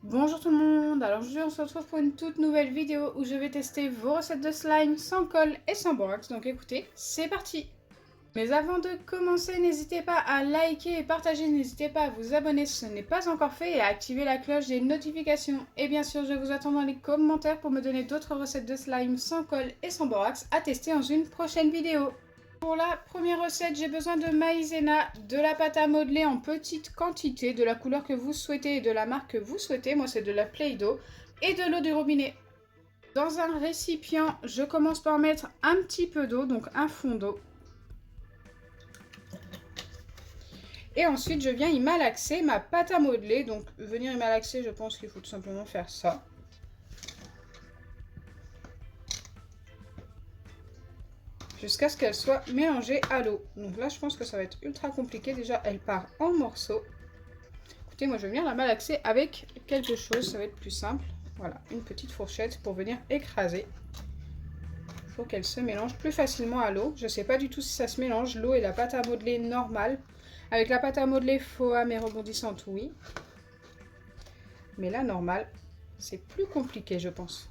Bonjour tout le monde, alors aujourd'hui on se retrouve pour une toute nouvelle vidéo où je vais tester vos recettes de slime sans colle et sans borax, donc écoutez, c'est parti. Mais avant de commencer, n'hésitez pas à liker et partager, n'hésitez pas à vous abonner si ce n'est pas encore fait et à activer la cloche des notifications. Et bien sûr, je vous attends dans les commentaires pour me donner d'autres recettes de slime sans colle et sans borax à tester dans une prochaine vidéo. Pour la première recette, j'ai besoin de maïzena, de la pâte à modeler en petite quantité, de la couleur que vous souhaitez et de la marque que vous souhaitez. Moi, c'est de la Play-Doh et de l'eau du robinet. Dans un récipient, je commence par mettre un petit peu d'eau, donc un fond d'eau. Et ensuite, je viens y malaxer ma pâte à modeler. Donc, venir y malaxer, je pense qu'il faut tout simplement faire ça. Jusqu'à ce qu'elle soit mélangée à l'eau. Donc là, je pense que ça va être ultra compliqué. Déjà, elle part en morceaux. Écoutez, moi, je vais venir la malaxer avec quelque chose. Ça va être plus simple. Voilà, une petite fourchette pour venir écraser. Il faut qu'elle se mélange plus facilement à l'eau. Je ne sais pas du tout si ça se mélange, l'eau et la pâte à modeler normale. Avec la pâte à modeler foam et rebondissante, oui. Mais la normale, c'est plus compliqué, je pense.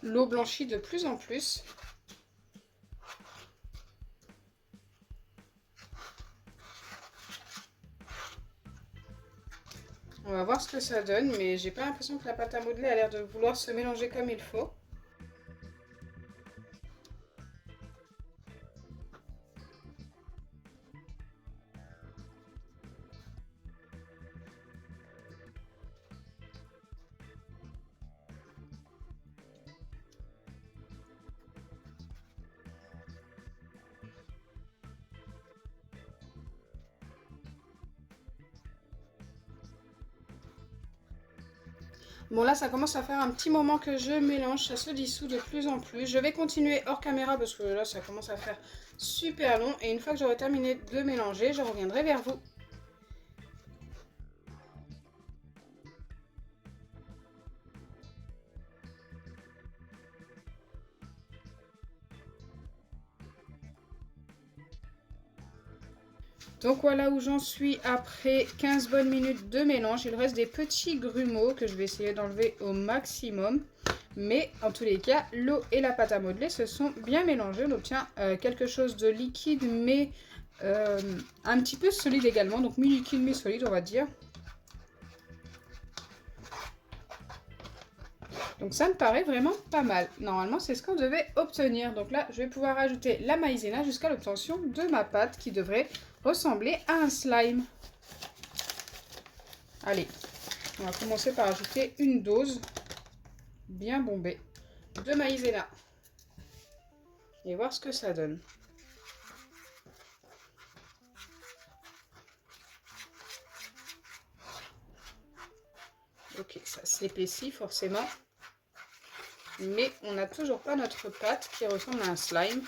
L'eau blanchit de plus en plus. On va voir ce que ça donne, mais j'ai pas l'impression que la pâte à modeler a l'air de vouloir se mélanger comme il faut. Bon là ça commence à faire un petit moment que je mélange, ça se dissout de plus en plus. Je vais continuer hors caméra parce que là ça commence à faire super long. Et une fois que j'aurai terminé de mélanger, je reviendrai vers vous. Donc voilà où j'en suis après 15 bonnes minutes de mélange. Il reste des petits grumeaux que je vais essayer d'enlever au maximum. Mais en tous les cas, l'eau et la pâte à modeler se sont bien mélangées. On obtient quelque chose de liquide mais un petit peu solide également. Donc mi-liquide mi-solide on va dire. Donc ça me paraît vraiment pas mal. Normalement, c'est ce qu'on devait obtenir. Donc là, je vais pouvoir ajouter la maïzena jusqu'à l'obtention de ma pâte qui devrait ressembler à un slime. Allez, on va commencer par ajouter une dose bien bombée de maïzena. Et voir ce que ça donne. Ok, ça s'épaissit forcément. Mais on n'a toujours pas notre pâte qui ressemble à un slime.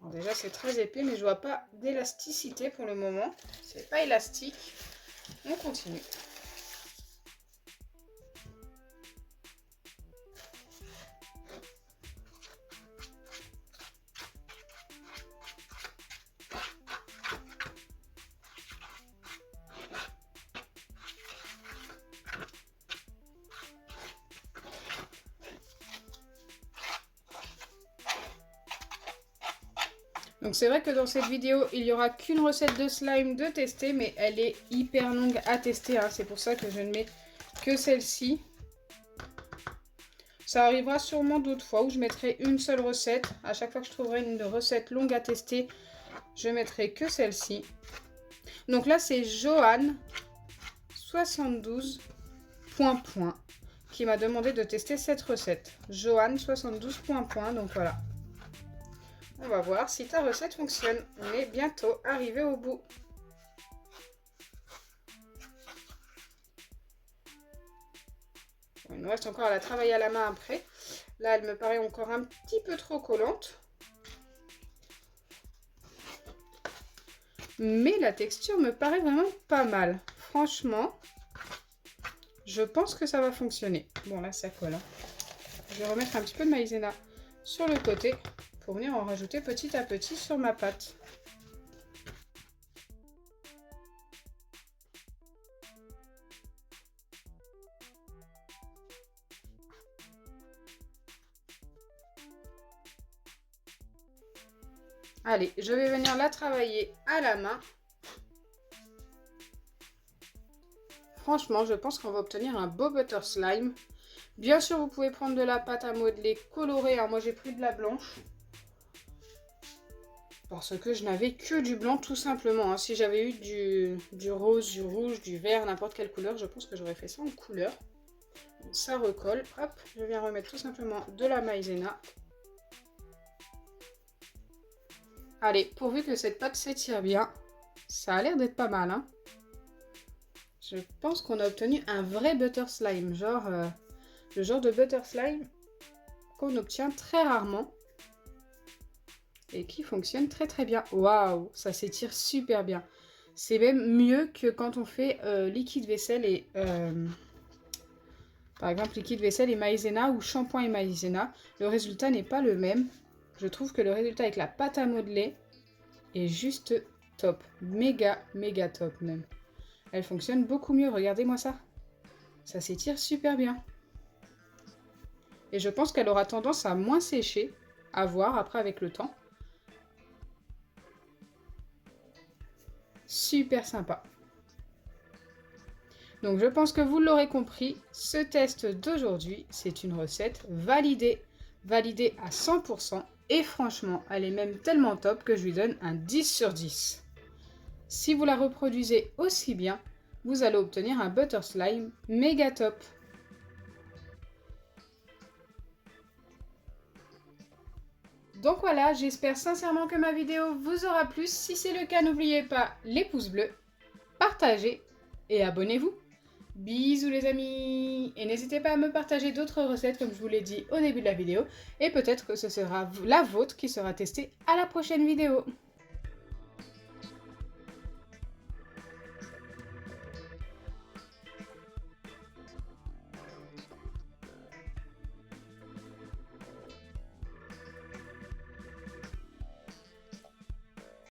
Alors déjà c'est très épais mais je vois pas d'élasticité pour le moment. C'est pas élastique. On continue. Donc c'est vrai que dans cette vidéo, il n'y aura qu'une recette de slime de tester, mais elle est hyper longue à tester, hein. C'est pour ça que je ne mets que celle-ci. Ça arrivera sûrement d'autres fois où je mettrai une seule recette. À chaque fois que je trouverai une recette longue à tester, je mettrai que celle-ci. Donc là, c'est Johan 72 ... qui m'a demandé de tester cette recette. Johan 72 ... donc voilà. On va voir si ta recette fonctionne. On est bientôt arrivé au bout. Il nous reste encore à la travailler à la main après. Là, elle me paraît encore un petit peu trop collante. Mais la texture me paraît vraiment pas mal. Franchement, je pense que ça va fonctionner. Bon, là, ça colle. Hein. Je vais remettre un petit peu de maïzena sur le côté pour venir en rajouter petit à petit sur ma pâte. Allez, je vais venir la travailler à la main. Franchement, je pense qu'on va obtenir un beau butter slime. Bien sûr, vous pouvez prendre de la pâte à modeler colorée. Hein. Moi, j'ai pris de la blanche. Parce que je n'avais que du blanc, tout simplement. Hein. Si j'avais eu du rose, du rouge, du vert, n'importe quelle couleur, je pense que j'aurais fait ça en couleur. Donc, ça recolle. Hop, je viens remettre tout simplement de la maïzena. Allez, pourvu que cette pâte s'étire bien, ça a l'air d'être pas mal. Hein. Je pense qu'on a obtenu un vrai butter slime, genre le genre de butter slime qu'on obtient très rarement et qui fonctionne très très bien. Waouh, ça s'étire super bien. C'est même mieux que quand on fait liquide vaisselle et par exemple liquide vaisselle et maïzena ou shampoing et maïzena. Le résultat n'est pas le même. Je trouve que le résultat avec la pâte à modeler est juste top. Méga, méga top même. Elle fonctionne beaucoup mieux, regardez-moi ça. Ça s'étire super bien. Et je pense qu'elle aura tendance à moins sécher, à voir après avec le temps. Super sympa. Donc je pense que vous l'aurez compris, ce test d'aujourd'hui, c'est une recette validée. Validée à 100%. Et franchement, elle est même tellement top que je lui donne un 10 sur 10. Si vous la reproduisez aussi bien, vous allez obtenir un butter slime méga top. Donc voilà, j'espère sincèrement que ma vidéo vous aura plu. Si c'est le cas, n'oubliez pas les pouces bleus, partagez et abonnez-vous. Bisous les amis. Et n'hésitez pas à me partager d'autres recettes comme je vous l'ai dit au début de la vidéo. Et peut-être que ce sera la vôtre qui sera testée à la prochaine vidéo.